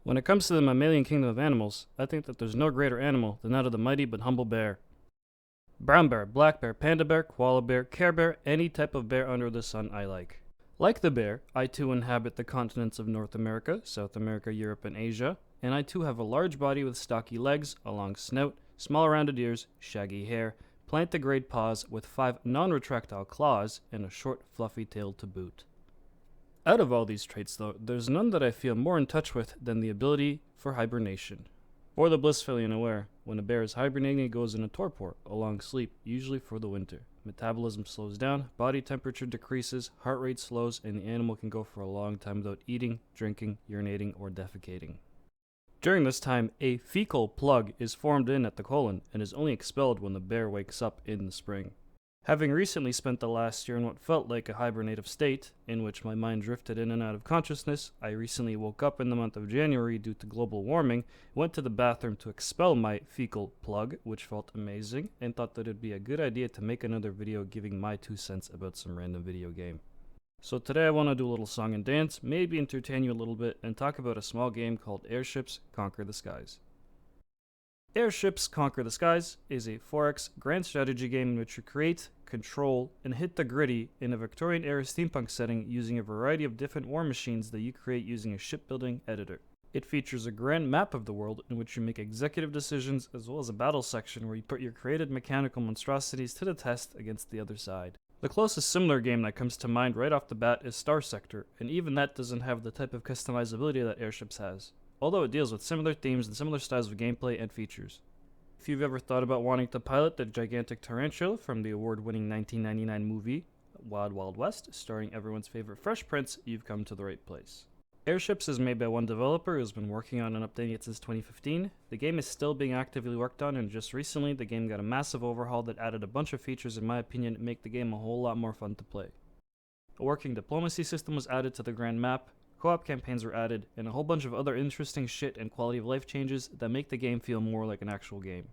When it comes to the mammalian kingdom of animals, I think that there's no greater animal than that of the mighty but humble bear. Brown bear, black bear, panda bear, koala bear, care bear, any type of bear under the sun I like. Like the bear, I too inhabit the continents of North America, South America, Europe, and Asia, and I too have a large body with stocky legs, a long snout, small rounded ears, shaggy hair, plantigrade paws with 5 non-retractile claws, and a short fluffy tail to boot. Out of all these traits though, there's none that I feel more in touch with than the ability for hibernation. For the blissfully unaware, when a bear is hibernating it goes into torpor, a long sleep, usually for the winter. Metabolism slows down, body temperature decreases, heart rate slows, and the animal can go for a long time without eating, drinking, urinating, or defecating. During this time, a fecal plug is formed in at the colon and is only expelled when the bear wakes up in the spring. Having recently spent the last year in what felt like a hibernative state, in which my mind drifted in and out of consciousness, I recently woke up in the month of January due to global warming, went to the bathroom to expel my fecal plug, which felt amazing, and thought that it'd be a good idea to make another video giving my 2 cents about some random video game. So today I want to do a little song and dance, maybe entertain you a little bit, and talk about a small game called Airships Conquer the Skies. Airships Conquer the Skies is a 4X grand strategy game in which you create, control, and hit the gritty in a Victorian-era steampunk setting using a variety of different war machines that you create using a shipbuilding editor. It features a grand map of the world in which you make executive decisions as well as a battle section where you put your created mechanical monstrosities to the test against the other side. The closest similar game that comes to mind right off the bat is Star Sector, and even that doesn't have the type of customizability that Airships has, although it deals with similar themes and similar styles of gameplay and features. If you've ever thought about wanting to pilot the gigantic tarantula from the award-winning 1999 movie Wild Wild West, starring everyone's favorite Fresh Prince, you've come to the right place. Airships is made by one developer who's been working on and updating it since 2015. The game is still being actively worked on, and just recently the game got a massive overhaul that added a bunch of features in my opinion that make the game a whole lot more fun to play. A working diplomacy system was added to the grand map, co-op campaigns were added, and a whole bunch of other interesting shit and quality of life changes that make the game feel more like an actual game.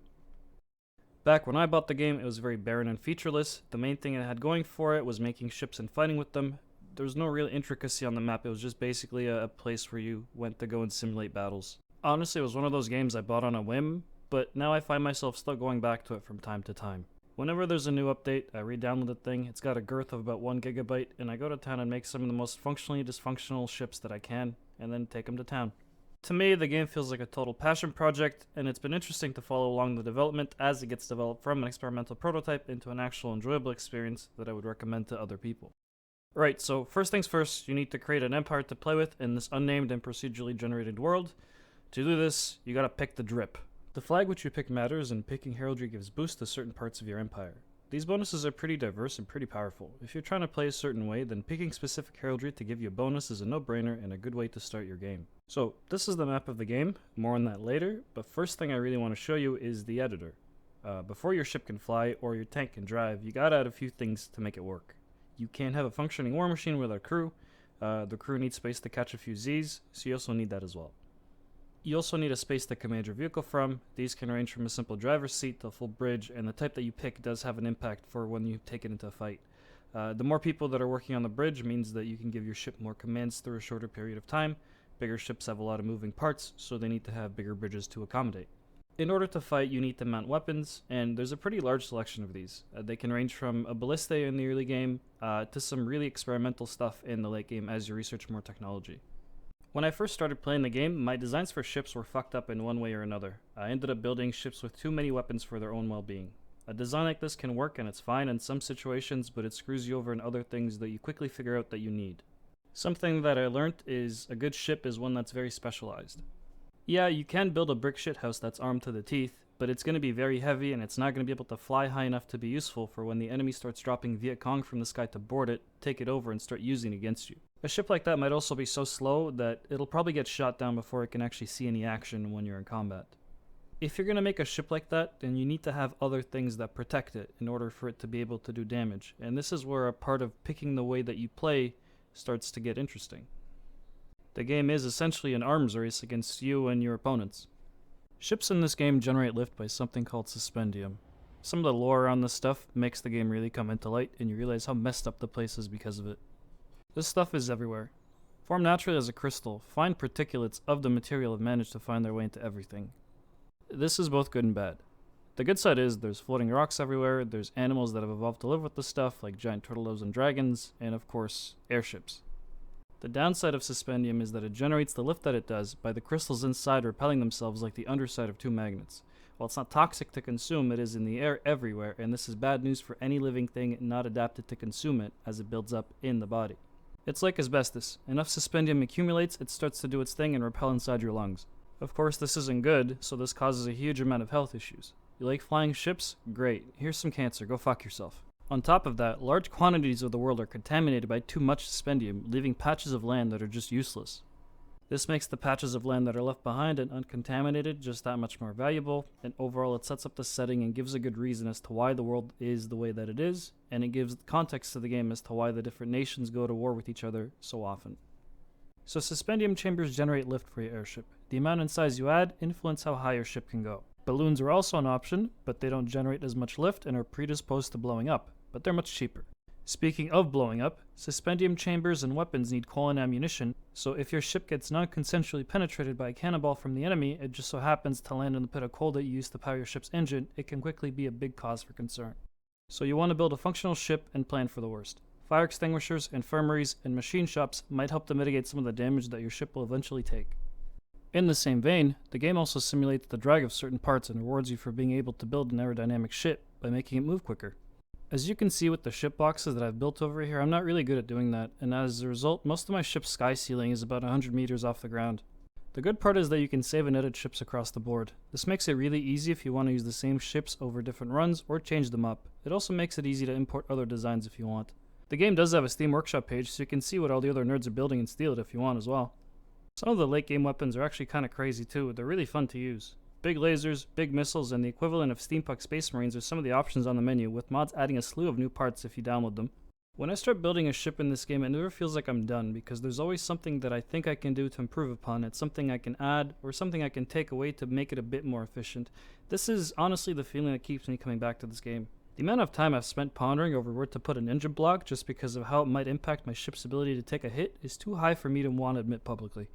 Back when I bought the game, it was very barren and featureless. The main thing it had going for it was making ships and fighting with them. There was no real intricacy on the map, it was just basically a place where you went to go and simulate battles. Honestly, it was one of those games I bought on a whim, but now I find myself still going back to it from time to time. Whenever there's a new update, I re-download the thing, it's got a girth of about 1 gigabyte, and I go to town and make some of the most functionally dysfunctional ships that I can, and then take them to town. To me, the game feels like a total passion project, and it's been interesting to follow along the development as it gets developed from an experimental prototype into an actual enjoyable experience that I would recommend to other people. Right, so first things first, you need to create an empire to play with in this unnamed and procedurally generated world. To do this, you gotta pick the drip. The flag which you pick matters, and picking heraldry gives boost to certain parts of your empire. These bonuses are pretty diverse and pretty powerful. If you're trying to play a certain way, then picking specific heraldry to give you a bonus is a no-brainer and a good way to start your game. So, this is the map of the game, more on that later, but first thing I really want to show you is the editor. Before your ship can fly or your tank can drive, you gotta add a few things to make it work. You can't have a functioning war machine without a crew. The crew needs space to catch a few Z's, so you also need that as well. You also need a space to command your vehicle from. These can range from a simple driver's seat to a full bridge, and the type that you pick does have an impact for when you take it into a fight. The more people that are working on the bridge means that you can give your ship more commands through a shorter period of time. Bigger ships have a lot of moving parts, so they need to have bigger bridges to accommodate. In order to fight, you need to mount weapons, and there's a pretty large selection of these. They can range from a ballista in the early game to some really experimental stuff in the late game as you research more technology. When I first started playing the game, my designs for ships were fucked up in one way or another. I ended up building ships with too many weapons for their own well-being. A design like this can work and it's fine in some situations, but it screws you over in other things that you quickly figure out that you need. Something that I learned is a good ship is one that's very specialized. Yeah, you can build a brick shithouse that's armed to the teeth, but it's going to be very heavy and it's not going to be able to fly high enough to be useful for when the enemy starts dropping Viet Cong from the sky to board it, take it over, and start using it against you. A ship like that might also be so slow that it'll probably get shot down before it can actually see any action when you're in combat. If you're going to make a ship like that, then you need to have other things that protect it in order for it to be able to do damage, and this is where a part of picking the way that you play starts to get interesting. The game is essentially an arms race against you and your opponents. Ships in this game generate lift by something called suspendium. Some of the lore around this stuff makes the game really come into light, and you realize how messed up the place is because of it. This stuff is everywhere. Form naturally as a crystal, fine particulates of the material have managed to find their way into everything. This is both good and bad. The good side is there's floating rocks everywhere, there's animals that have evolved to live with this stuff, like giant turtles and dragons, and of course, airships. The downside of suspendium is that it generates the lift that it does by the crystals inside repelling themselves like the underside of two magnets. While it's not toxic to consume, it is in the air everywhere, and this is bad news for any living thing not adapted to consume it as it builds up in the body. It's like asbestos. Enough suspendium accumulates, it starts to do its thing and repel inside your lungs. Of course, this isn't good, so this causes a huge amount of health issues. You like flying ships? Great. Here's some cancer. Go fuck yourself. On top of that, large quantities of the world are contaminated by too much suspendium, leaving patches of land that are just useless. This makes the patches of land that are left behind and uncontaminated just that much more valuable, and overall it sets up the setting and gives a good reason as to why the world is the way that it is, and it gives context to the game as to why the different nations go to war with each other so often. So suspendium chambers generate lift for your airship. The amount and size you add influence how high your ship can go. Balloons are also an option, but they don't generate as much lift and are predisposed to blowing up, but they're much cheaper. Speaking of blowing up, suspendium chambers and weapons need coal and ammunition, so if your ship gets non-consensually penetrated by a cannonball from the enemy, it just so happens to land in the pit of coal that you used to power your ship's engine, it can quickly be a big cause for concern. So you want to build a functional ship and plan for the worst. Fire extinguishers, infirmaries, and machine shops might help to mitigate some of the damage that your ship will eventually take. In the same vein, the game also simulates the drag of certain parts and rewards you for being able to build an aerodynamic ship by making it move quicker. As you can see with the ship boxes that I've built over here, I'm not really good at doing that, and as a result, most of my ship's sky ceiling is about 100 meters off the ground. The good part is that you can save and edit ships across the board. This makes it really easy if you want to use the same ships over different runs or change them up. It also makes it easy to import other designs if you want. The game does have a Steam Workshop page, so you can see what all the other nerds are building and steal it if you want as well. Some of the late game weapons are actually kind of crazy too. They're really fun to use. Big lasers, big missiles, and the equivalent of steampunk space marines are some of the options on the menu, with mods adding a slew of new parts if you download them. When I start building a ship in this game, it never feels like I'm done, because there's always something that I think I can do to improve upon it, something I can add, or something I can take away to make it a bit more efficient. This is honestly the feeling that keeps me coming back to this game. The amount of time I've spent pondering over where to put an engine block just because of how it might impact my ship's ability to take a hit is too high for me to want to admit publicly.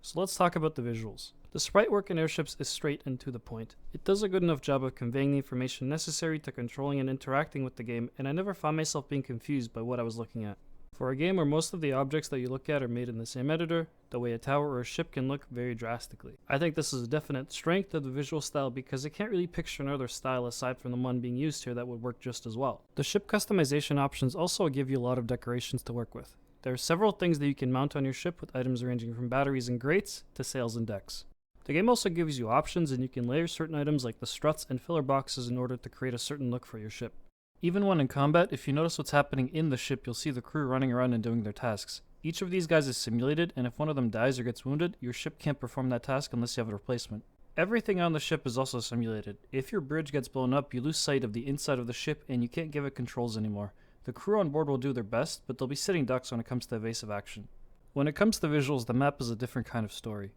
So let's talk about the visuals. The sprite work in Airships is straight and to the point. It does a good enough job of conveying the information necessary to controlling and interacting with the game, and I never found myself being confused by what I was looking at. For a game where most of the objects that you look at are made in the same editor, the way a tower or a ship can look vary drastically. I think this is a definite strength of the visual style because I can't really picture another style aside from the one being used here that would work just as well. The ship customization options also give you a lot of decorations to work with. There are several things that you can mount on your ship with items ranging from batteries and grates to sails and decks. The game also gives you options and you can layer certain items like the struts and filler boxes in order to create a certain look for your ship. Even when in combat, if you notice what's happening in the ship, you'll see the crew running around and doing their tasks. Each of these guys is simulated, and if one of them dies or gets wounded, your ship can't perform that task unless you have a replacement. Everything on the ship is also simulated. If your bridge gets blown up, you lose sight of the inside of the ship and you can't give it controls anymore. The crew on board will do their best, but they'll be sitting ducks when it comes to evasive action. When it comes to visuals, the map is a different kind of story.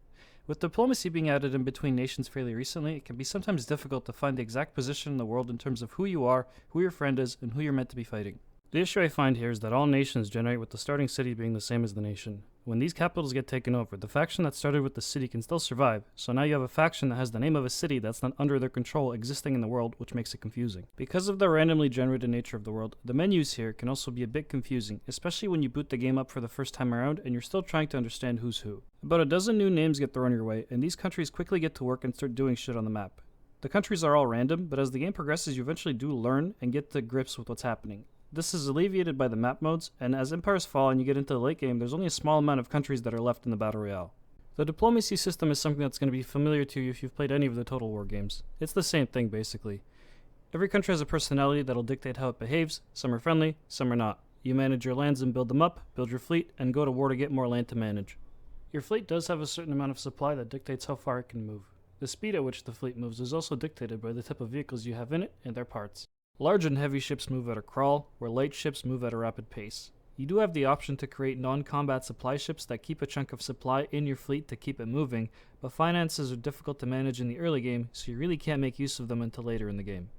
With diplomacy being added in between nations fairly recently, it can be sometimes difficult to find the exact position in the world in terms of who you are, who your friend is, and who you're meant to be fighting. The issue I find here is that all nations generate with the starting city being the same as the nation. When these capitals get taken over, the faction that started with the city can still survive, so now you have a faction that has the name of a city that's not under their control existing in the world, which makes it confusing. Because of the randomly generated nature of the world, the menus here can also be a bit confusing, especially when you boot the game up for the first time around and you're still trying to understand who's who. About a dozen new names get thrown your way, and these countries quickly get to work and start doing shit on the map. The countries are all random, but as the game progresses you eventually do learn and get to grips with what's happening. This is alleviated by the map modes, and as empires fall and you get into the late game, there's only a small amount of countries that are left in the Battle Royale. The diplomacy system is something that's going to be familiar to you if you've played any of the Total War games. It's the same thing, basically. Every country has a personality that'll dictate how it behaves. Some are friendly, some are not. You manage your lands and build them up, build your fleet, and go to war to get more land to manage. Your fleet does have a certain amount of supply that dictates how far it can move. The speed at which the fleet moves is also dictated by the type of vehicles you have in it and their parts. Large and heavy ships move at a crawl, where light ships move at a rapid pace. You do have the option to create non-combat supply ships that keep a chunk of supply in your fleet to keep it moving, but finances are difficult to manage in the early game, so you really can't make use of them until later in the game.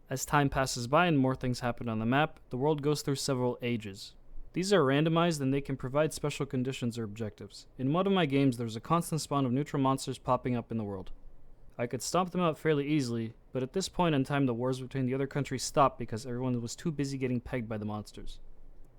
As time passes by and more things happen on the map, the world goes through several ages. These are randomized and they can provide special conditions or objectives. In one of my games, there's a constant spawn of neutral monsters popping up in the world. I could stomp them out fairly easily, but at this point in time the wars between the other countries stopped because everyone was too busy getting pegged by the monsters.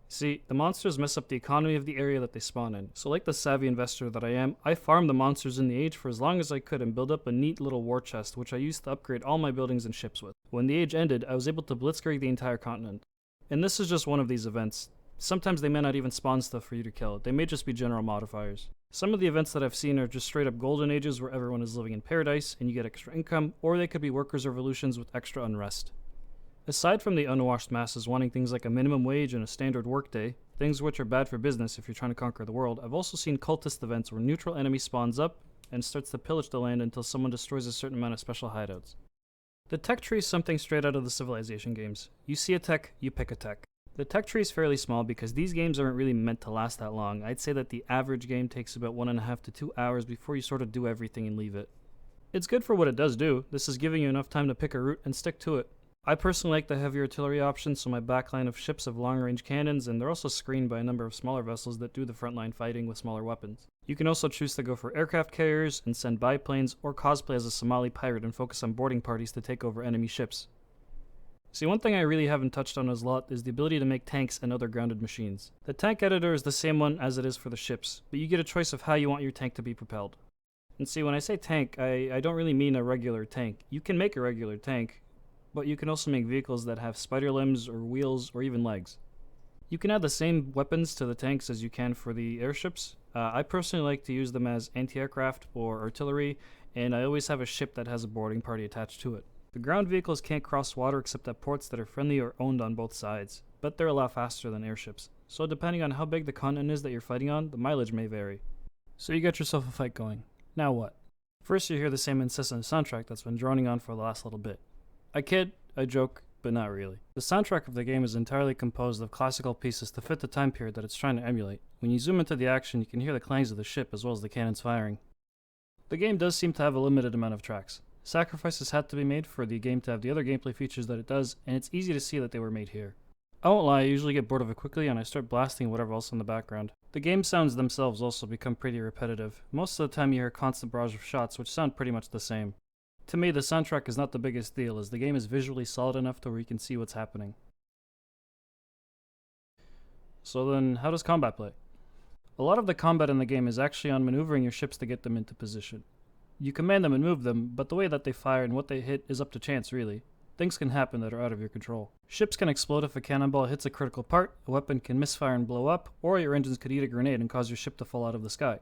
See, the monsters mess up the economy of the area that they spawn in, so like the savvy investor that I am, I farmed the monsters in the age for as long as I could and build up a neat little war chest which I used to upgrade all my buildings and ships with. When the age ended, I was able to blitzkrieg the entire continent. And this is just one of these events. Sometimes they may not even spawn stuff for you to kill, they may just be general modifiers. Some of the events that I've seen are just straight up golden ages where everyone is living in paradise and you get extra income, or they could be workers' revolutions with extra unrest. Aside from the unwashed masses wanting things like a minimum wage and a standard workday, things which are bad for business if you're trying to conquer the world, I've also seen cultist events where neutral enemy spawns up and starts to pillage the land until someone destroys a certain amount of special hideouts. The tech tree is something straight out of the Civilization games. You see a tech, you pick a tech. The tech tree is fairly small because these games aren't really meant to last that long. I'd say that the average game takes about 1.5 to 2 hours before you sort of do everything and leave it. It's good for what it does do. This is giving you enough time to pick a route and stick to it. I personally like the heavy artillery option, so my backline of ships have long-range cannons, and they're also screened by a number of smaller vessels that do the frontline fighting with smaller weapons. You can also choose to go for aircraft carriers and send biplanes, or cosplay as a Somali pirate and focus on boarding parties to take over enemy ships. See, one thing I really haven't touched on as a lot is the ability to make tanks and other grounded machines. The tank editor is the same one as it is for the ships, but you get a choice of how you want your tank to be propelled. And see, when I say tank, I don't really mean a regular tank. You can make a regular tank, but you can also make vehicles that have spider limbs or wheels or even legs. You can add the same weapons to the tanks as you can for the airships. I personally like to use them as anti-aircraft or artillery, and I always have a ship that has a boarding party attached to it. The ground vehicles can't cross water except at ports that are friendly or owned on both sides, but they're a lot faster than airships. So depending on how big the continent is that you're fighting on, the mileage may vary. So you got yourself a fight going. Now what? First you hear the same incessant soundtrack that's been droning on for the last little bit. I kid, I joke, but not really. The soundtrack of the game is entirely composed of classical pieces to fit the time period that it's trying to emulate. When you zoom into the action, you can hear the clangs of the ship as well as the cannons firing. The game does seem to have a limited amount of tracks. Sacrifices had to be made for the game to have the other gameplay features that it does, and it's easy to see that they were made here. I won't lie, I usually get bored of it quickly and I start blasting whatever else in the background. The game sounds themselves also become pretty repetitive. Most of the time you hear a constant barrage of shots which sound pretty much the same. To me, the soundtrack is not the biggest deal, as the game is visually solid enough to where you can see what's happening. So then, how does combat play? A lot of the combat in the game is actually on maneuvering your ships to get them into position. You command them and move them, but the way that they fire and what they hit is up to chance, really. Things can happen that are out of your control. Ships can explode if a cannonball hits a critical part, a weapon can misfire and blow up, or your engines could eat a grenade and cause your ship to fall out of the sky.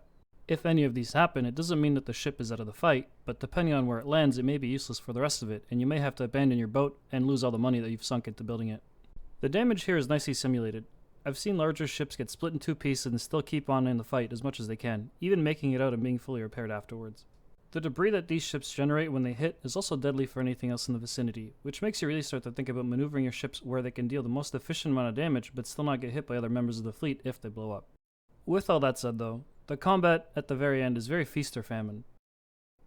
If any of these happen, it doesn't mean that the ship is out of the fight, but depending on where it lands, it may be useless for the rest of it, and you may have to abandon your boat and lose all the money that you've sunk into building it. The damage here is nicely simulated. I've seen larger ships get split in two pieces and still keep on in the fight as much as they can, even making it out and being fully repaired afterwards. The debris that these ships generate when they hit is also deadly for anything else in the vicinity, which makes you really start to think about maneuvering your ships where they can deal the most efficient amount of damage but still not get hit by other members of the fleet if they blow up. With all that said though, the combat at the very end is very feast or famine.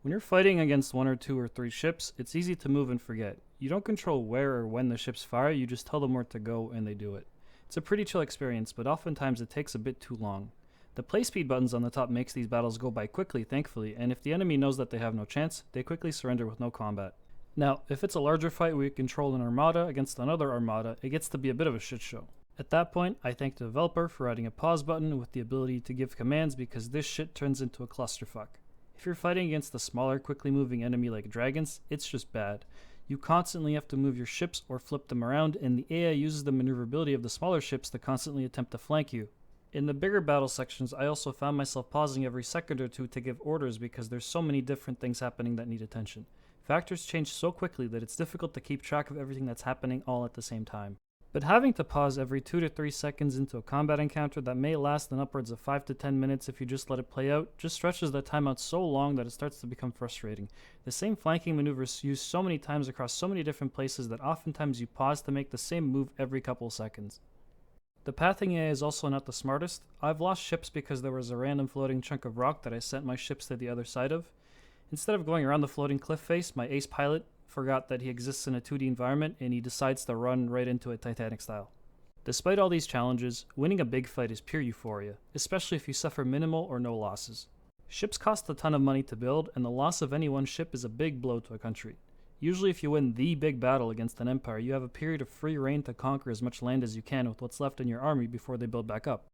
When you're fighting against 1 or 2 or 3 ships, it's easy to move and forget. You don't control where or when the ships fire, you just tell them where to go and they do it. It's a pretty chill experience, but oftentimes it takes a bit too long. The play speed buttons on the top makes these battles go by quickly, thankfully, and if the enemy knows that they have no chance, they quickly surrender with no combat. Now, if it's a larger fight where you control an armada against another armada, it gets to be a bit of a shit show. At that point, I thank the developer for adding a pause button with the ability to give commands because this shit turns into a clusterfuck. If you're fighting against a smaller, quickly moving enemy like dragons, it's just bad. You constantly have to move your ships or flip them around, and the AI uses the maneuverability of the smaller ships to constantly attempt to flank you. In the bigger battle sections, I also found myself pausing every second or two to give orders because there's so many different things happening that need attention. Factors change so quickly that it's difficult to keep track of everything that's happening all at the same time. But having to pause every 2 to 3 seconds into a combat encounter that may last in upwards of 5 to 10 minutes if you just let it play out, just stretches the time out so long that it starts to become frustrating. The same flanking maneuvers used so many times across so many different places that oftentimes you pause to make the same move every couple seconds. The pathing AI is also not the smartest. I've lost ships because there was a random floating chunk of rock that I sent my ships to the other side of. Instead of going around the floating cliff face, my ace pilot forgot that he exists in a 2D environment and he decides to run right into it Titanic style. Despite all these challenges, winning a big fight is pure euphoria, especially if you suffer minimal or no losses. Ships cost a ton of money to build, and the loss of any one ship is a big blow to a country. Usually if you win the big battle against an empire, you have a period of free reign to conquer as much land as you can with what's left in your army before they build back up.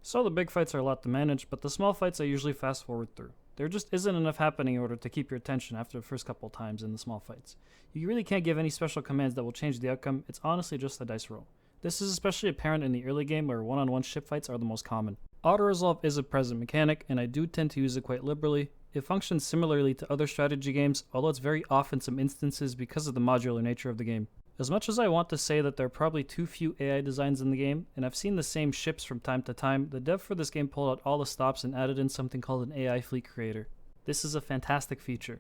So the big fights are a lot to manage, but the small fights I usually fast forward through. There just isn't enough happening in order to keep your attention after the first couple times in the small fights. You really can't give any special commands that will change the outcome, it's honestly just a dice roll. This is especially apparent in the early game where one-on-one ship fights are the most common. Auto-resolve is a present mechanic, and I do tend to use it quite liberally. It functions similarly to other strategy games, although it's very off in some instances because of the modular nature of the game. As much as I want to say that there are probably too few AI designs in the game, and I've seen the same ships from time to time, the dev for this game pulled out all the stops and added in something called an AI fleet creator. This is a fantastic feature.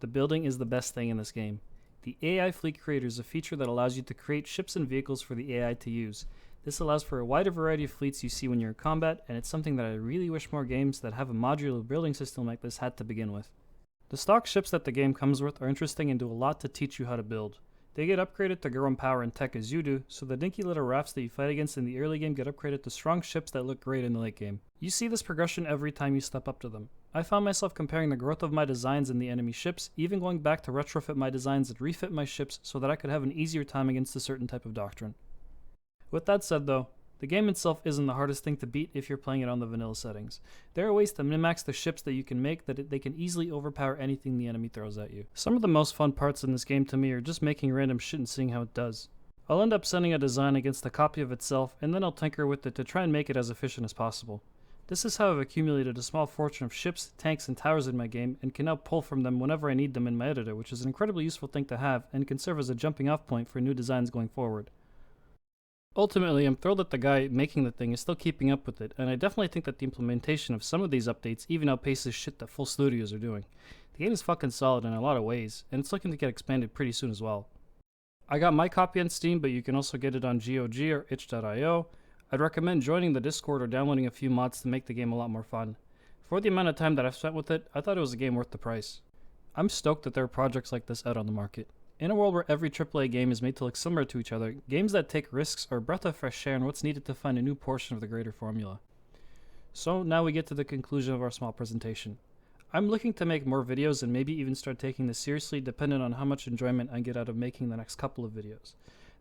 The building is the best thing in this game. The AI fleet creator is a feature that allows you to create ships and vehicles for the AI to use. This allows for a wider variety of fleets you see when you're in combat, and it's something that I really wish more games that have a modular building system like this had to begin with. The stock ships that the game comes with are interesting and do a lot to teach you how to build. They get upgraded to grow in power and tech as you do, so the dinky little rafts that you fight against in the early game get upgraded to strong ships that look great in the late game. You see this progression every time you step up to them. I found myself comparing the growth of my designs in the enemy ships, even going back to retrofit my designs and refit my ships so that I could have an easier time against a certain type of doctrine. With that said though, the game itself isn't the hardest thing to beat if you're playing it on the vanilla settings. There are ways to min-max the ships that you can make that they can easily overpower anything the enemy throws at you. Some of the most fun parts in this game to me are just making random shit and seeing how it does. I'll end up sending a design against a copy of itself, and then I'll tinker with it to try and make it as efficient as possible. This is how I've accumulated a small fortune of ships, tanks, and towers in my game, and can now pull from them whenever I need them in my editor, which is an incredibly useful thing to have, and can serve as a jumping off point for new designs going forward. Ultimately, I'm thrilled that the guy making the thing is still keeping up with it, and I definitely think that the implementation of some of these updates even outpaces shit that full studios are doing. The game is fucking solid in a lot of ways, and it's looking to get expanded pretty soon as well. I got my copy on Steam, but you can also get it on GOG or itch.io. I'd recommend joining the Discord or downloading a few mods to make the game a lot more fun. For the amount of time that I've spent with it, I thought it was a game worth the price. I'm stoked that there are projects like this out on the market. In a world where every AAA game is made to look similar to each other, games that take risks are a breath of fresh air and what's needed to find a new portion of the greater formula. So now we get to the conclusion of our small presentation. I'm looking to make more videos and maybe even start taking this seriously depending on how much enjoyment I get out of making the next couple of videos.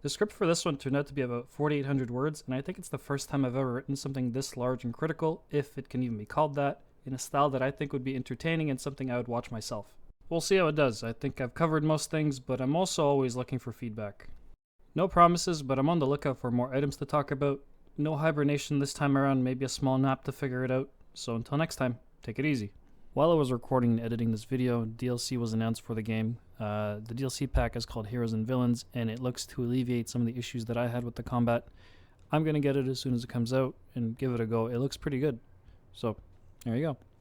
The script for this one turned out to be about 4,800 words, and I think it's the first time I've ever written something this large and critical, if it can even be called that, in a style that I think would be entertaining and something I would watch myself. We'll see how it does. I think I've covered most things, but I'm also always looking for feedback. No promises, but I'm on the lookout for more items to talk about. No hibernation this time around, maybe a small nap to figure it out. So until next time, take it easy. While I was recording and editing this video, DLC was announced for the game. The DLC pack is called Heroes and Villains, and it looks to alleviate some of the issues that I had with the combat. I'm going to get it as soon as it comes out and give it a go. It looks pretty good. So, there you go.